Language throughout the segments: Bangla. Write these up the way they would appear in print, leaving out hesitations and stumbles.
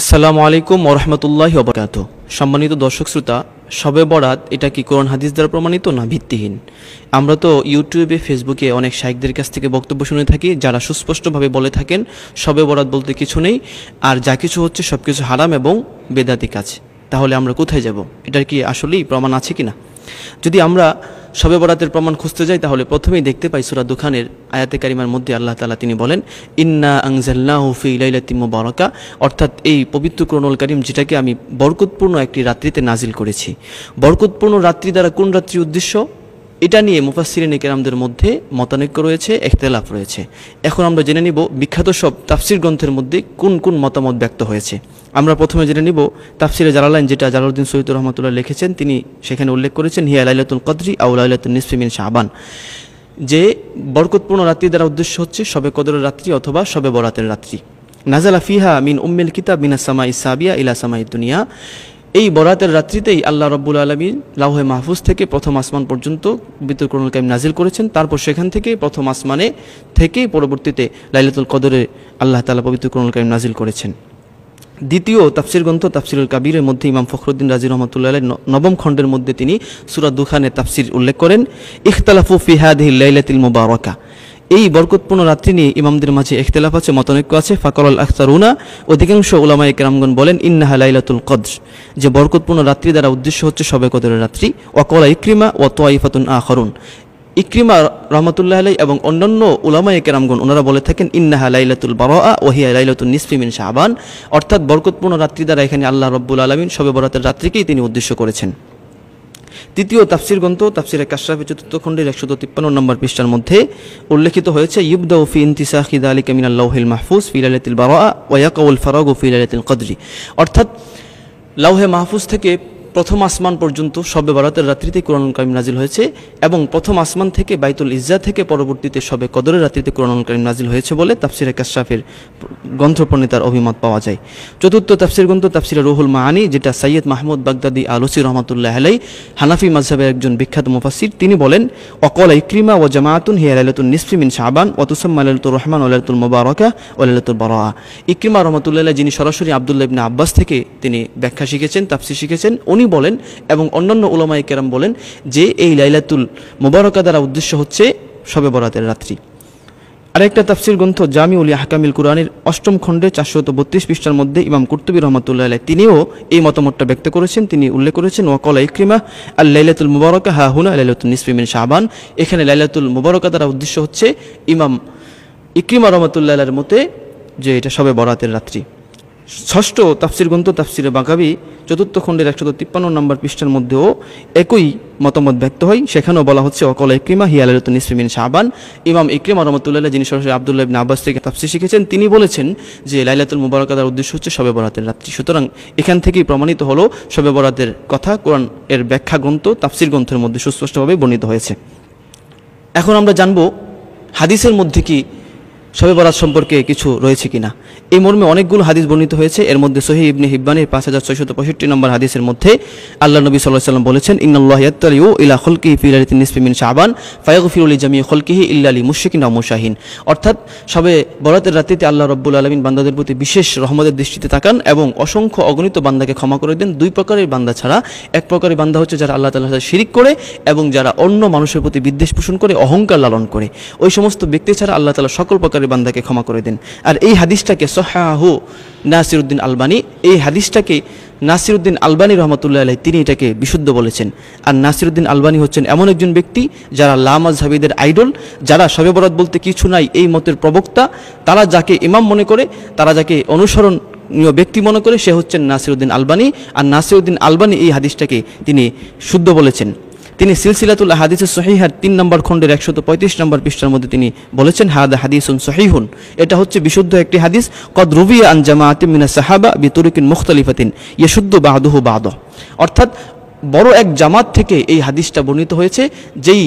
আসসালামু আলাইকুম ওয়া রাহমাতুল্লাহি ওয়া বারাকাতুহু। সম্মানিত দর্শক শ্রোতা, শবে বরাত এটা কি কোরআন হাদিস দ্বারা প্রমাণিত না ভিত্তিহীন? আমরা তো ইউটিউবে ফেসবুকে অনেক শাইখদের কাছ থেকে বক্তব্য শুনে থাকি, যারা সুস্পষ্টভাবে বলে থাকেন শবে বরাত বলতে কিছু নেই, আর যা কিছু হচ্ছে সব কিছু হারাম এবং বেদাতি কাজ। তাহলে আমরা কোথায় যাব? এটার কি আসলেই প্রমাণ আছে কিনা? যদি আমরা শবে বরাতের প্রমাণ খুঁজতে যাই, তাহলে প্রথমেই দেখতে পাই সূরা দুখানের আয়াতে কারিমার মধ্যে আল্লাহ তাআলা তিনি বলেন, ইন্না আনজালনাহু ফি লাইলাতিন মুবারাকা, অর্থাৎ এই পবিত্র কোরআনুল কারীম যেটাকে আমি বরকতপূর্ণ একটি রাত্রিতে নাজিল করেছি। বরকতপূর্ণ রাত্রি দ্বারা কোন রাত্রির উদ্দেশ্য, এটা নিয়ে মুফাসসিরিনে কেরামদের মধ্যে মতানৈক্য রয়েছে, ইখতিলাফ রয়েছে। এখন আমরা জেনে নিব বিখ্যাত সব তাফসির গ্রন্থের মধ্যে কোন কোন মতামত ব্যক্ত হয়েছে। আমরা প্রথমে জেনে নিব তাফসিরে জালালাইন, যেটা জালালউদ্দিন সৈয়দ রহমাতুল্লাহ লিখেছেন। তিনি সেখানে উল্লেখ করেছেন হিয়া লাইলাতুল কদরি আও লাইলাতুন নিসফি মিন শাবান, যে বরকতপূর্ণ রাত্রি দ্বারা উদ্দেশ্য হচ্ছে শবে কদরের রাত্রি অথবা শবে বরাতের রাত্রি। নাজালা ফিহা মিন উম্মিল কিতাব মিনাস সামাইস সাবিয়া ইলা সামাইদ দুনিয়া, এই বরাতের রাত্রিতেই আল্লাহ রাব্বুল আলামিন লাউহে মাহফুজ থেকে প্রথম আসমান পর্যন্ত পবিত্র কোরআনুল কারীম নাজিল করেছেন। তারপর সেখান থেকে প্রথম আসমানে থেকে পরবর্তীতে লাইলাতুল কদরে আল্লাহ তাআলা পবিত্র কোরআনুল কারীম নাজিল করেছেন। দ্বিতীয় তাফসির গ্রন্থ তাফসিরুল কাবীরের মধ্যে ইমাম ফখরুদ্দিন রাজি রহমাতুল্লাহ আলাইহি নবম খণ্ডের মধ্যে তিনি সূরা দুখানের তাফসির উল্লেখ করেন, ইখতালাফু ফি হাদিহিল লাইলাতিল মুবারাকা, এই বরকতপূর্ণ রাত্রি নিয়ে ইমামদের মাঝে ইখতিলাফ আছে, মতানৈক্য আছে। ফাকাল আখতারুনা, অধিকাংশ উলামায়ে কেরামগণ বলেন ইন্নাহা লাইলাতুল কদর, যে বরকতপূর্ণ রাত্রি দ্বারা উদ্দেশ্য হচ্ছে শবে কদরের রাত্রি। ওয়াকালা ইকরিমা ওয়া তাইফাতুন আখারুন, ইকরিমা রহমাতুল্লাহ আলাইহি এবং অন্যান্য উলামায়ে কেরামগণ ওনারা বলে থাকেন ইন্নাহা লাইলাতুল বারাআ ওয়া হিয়া লাইলাতুন নিসফি মিন শাবান, অর্থাৎ বরকতপূর্ণ রাত্রি দ্বারা এখানে আল্লাহ রাব্বুল আলামিন শবে বরাতের রাত্রিকেই তিনি উদ্দেশ্য করেছেন। তৃতীয় তাফসির গ্রন্থ তাফসিরে কাশফের ৪র্থ খণ্ডের ১৫৩ নম্বর পৃষ্ঠার মধ্যে উল্লেখিত হয়েছে, ইবদাউ ফি ইনতিসাখি যালিকা মিনাল লাউহিল মাহফুজ ফি লাইলাতিল বারাআ ওয়া ইয়াকাউল ফারাগু ফি লাইলাতিল কদরি, অর্থাৎ লাউহে মাহফুজ থেকে প্রথম আসমান পর্যন্ত শবে বরাতের রাত্রিতে কোরআনুল কারীম নাজিল হয়েছে, এবং প্রথম আসমান থেকে বাইতুল ইজ্জা থেকে পরবর্তীতে শবে কদরের রাত্রিতে কোরআনুল কারীম নাজিল হয়েছে বলে তাফসিরে কাশফের গ্রন্থপ্রণেতার অভিমত পাওয়া যায়। চতুর্থ তাফসির গ্রন্থ তাফসিরে রুহুল মাআনি, যেটা সৈয়দ মাহমুদ বাগদাদি আলুসি রহমাতুল্লাহ আলাইহি হানাফি মাযহাবের একজন বিখ্যাত মুফাসসির, তিনি বলেন ওয়াকালা ইকরিমা ওয়া জামাআতুন হিয়া লাইলাতুন নিসফি মিন শাবান ওয়া তুসাম্মা লাইলাতুর রহমান ওয়া লাইলাতুল মুবারাকা ওয়া লাইলাতুল বারাআ। ইকরিমা রহমাতুল্লাহ আলাইহি, যিনি সরাসরি আব্দুল্লাহ ইবনে আব্বাস থেকে তিনি ব্যাখ্যা শিখেছেন, তাফসির শিখেছেন, উনি বলেন এবং অন্যান্য উলামায়ে কেরাম বলেন যে এই লাইলাতুল মুবারাকা দ্বারা উদ্দেশ্য হচ্ছে শবে বরাতের রাত্রি। আরেকটা তাফসির গ্রন্থ জামিউল আহকামিল কুরআনের ৮ম খণ্ডে ৪৩২ পৃষ্ঠার মধ্যে ইমাম কুরতুবী রহমাতুল্লাহ আলাইহি তিনিও এই মতামতটা ব্যক্ত করেছেন। তিনি উল্লেখ করেছেন ওয়াকালা ইকরিমা আল লাইলাতুল মুবারাকা হা হুনা লাইলাতুন নিসফি মিন শাবান, এখানে লাইলাতুল মুবারাকা দ্বারা উদ্দেশ্য হচ্ছে ইমাম ইকরিমা রহমাতুল্লাহ আলাইহির মতে যে এটা শবে বরাতের রাত্রি। ষষ্ঠ তাফসির গ্রন্থ তাফসিরে বাগাবী ৪র্থ খণ্ডের ১৫৩ নম্বর পৃষ্ঠার মধ্যেও একই মতামত ব্যক্ত হয়, সেখানেও বলা হচ্ছে ওয়াকালা ইকরিমা হিয়া লাইলাতুন নিসফি মিন শাবান। ইমাম ইকরিমা রাহমাতুল্লাহ, যিনি সরাসরি আব্দুল্লাহ ইবনে আব্বাস থেকে তাফসির শিখেছেন, তিনি বলেছেন যে লাইলাতুল মুবারাকা দ্বারা উদ্দেশ্য হচ্ছে শবে বরাতের রাত্রি। সুতরাং এখান থেকেই প্রমাণিত হলো শবে বরাতের কথা কোরআন এর ব্যাখ্যা গ্রন্থ তাফসির গ্রন্থের মধ্যে সুস্পষ্টভাবে বর্ণিত হয়েছে। এখন আমরা জানব হাদিসের মধ্যে কি শবে বরাত সম্পর্কে কিছু রয়েছে কিনা। এই মর্মে অনেকগুলো হাদিস বর্ণিত হয়েছে। এর মধ্যে সহিহ ইবনে হিব্বানের ৫৬৬৫ নম্বর হাদিসের মধ্যে আল্লাহ নবী সাল্লাল্লাহু আলাইহি ওয়াসাল্লাম বলেছেন, ইন্নাল্লাহা ইয়াত্তালিউ ইলা খালকিহি ফি লাইলাতিন নিসফি মিন শাবান ফায়াগফিরু লিজামিই খালকিহি ইল্লা লিমুশরিকিন ওয়া মুশাহিন, অর্থাৎ শবে বরাতের রাত্রিতে আল্লাহ রাব্বুল আলামিন বান্দাদের প্রতি বিশেষ রহমতের দৃষ্টিতে তাকান এবং অসংখ্য অগণিত বান্দাকে ক্ষমা করে দেন। দুই প্রকারের বান্দা ছাড়া, এক প্রকারের বান্দা হচ্ছে যারা আল্লাহ তাআলার সাথে শিরিক করে এবং যারা অন্য মানুষের প্রতি বিদ্বেষ পোষণ করে, অহংকার লালন করে, ওই সমস্ত ব্যক্তি ছাড়া আল্লাহ তাআলা সকল প্রকারের বান্দাকে ক্ষমা করে দেন। আর এই হাদিসটাকে সহাহু নাসিরউদ্দিন আলবানী, এই হাদিসটাকে নাসিরউদ্দিন আলবানী রহমাতুল্লাহ আলাইহি তিনি এটাকে বিশুদ্ধ বলেছেন। আর নাসিরউদ্দিন আলবানী হচ্ছেন এমন একজন ব্যক্তি যারা লামাযহাবীদের আইডল, যারা শবে বরাত বলতে কিছু নাই এই মতের প্রবক্তা, তারা যাকে ইমাম মনে করে, তারা যাকে অনুসরণীয় ব্যক্তি মনে করে, সে হচ্ছেন নাসিরউদ্দিন আলবানী। আর নাসিরউদ্দিন আলবানী এই হাদিসটাকে তিনি শুদ্ধ বলেছেন। তিনি সিলসিলাতুল আহাদিসুস সহিহার ৩ নম্বর খণ্ডের ১৩৫ নম্বর পৃষ্ঠার মধ্যে তিনি বলেছেন, হাদা হাদিসুন সহিহুন, এটা হচ্ছে বিশুদ্ধ একটি হাদিস। কদ রুবিয়া আন জামাআতিন মিনাস সাহাবা বিতুরুকিন মুখতালিফাতিন ইয়াশুদ্দু বা'দুহু বা'দা, অর্থাৎ বড় এক জামাত থেকে এই হাদিসটা বর্ণিত হয়েছে, যেই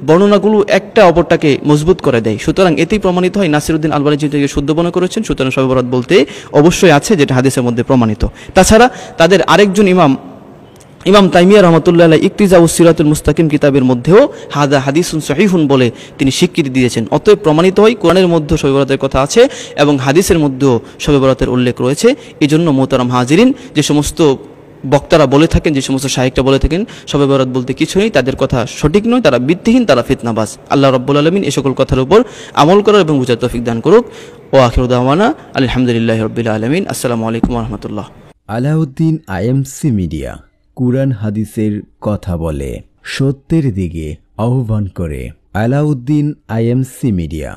বর্ণনাগুলো একটা অপরটাকে মজবুত করে দেয়। সুতরাং এতেই প্রমাণিত হয় নাসিরউদ্দিন আলবানী যেহেতু শুদ্ধ বর্ণনা করেছেন, সুতরাং শবে বরাত বলতে অবশ্যই আছে, যেটা হাদিসের মধ্যে প্রমাণিত। তাছাড়া তাদের আরেকজন ইমাম ইমাম তাইমিয়া রহমতুল্লাহ আলাইহি ইকতিজাউস সিরাতুল মুস্তাকিম কিতাবের মধ্যেও হাদা হাদিসুন সহিহুন বলে তিনি স্বীকৃতি দিয়েছেন। অতএব প্রমাণিত হয় কোরআনের মধ্যে শবে বরাতের কথা আছে এবং হাদিসের মধ্যেও শবে বরাতের উল্লেখ রয়েছে। এই জন্য মোহতারাম হাজিরিন, যে সমস্ত বক্তারা বলে থাকেন, যে সমস্ত শায়েখরা বলে থাকেন শবে বরাত বলতে কিছু নেই, তাদের কথা সঠিক নয়, তারা ভিত্তিহীন, তারা ফিতনাবাজ। আল্লাহ রাব্বুল আলামিন এই সকল কথার উপর আমল করার এবং বুঝার তৌফিক দান করুক। ও আখিরু দাওয়ানা আলহামদুলিল্লাহি রাব্বিল আলামিন। আসসালামু আলাইকুম ওয়া রাহমাতুল্লাহ। আলাউদ্দিন আইএমসি মিডিয়া কুরআন হাদিসের কথা বলে, সত্যের দিকে আহ্বান করে। Alauddin IMC media.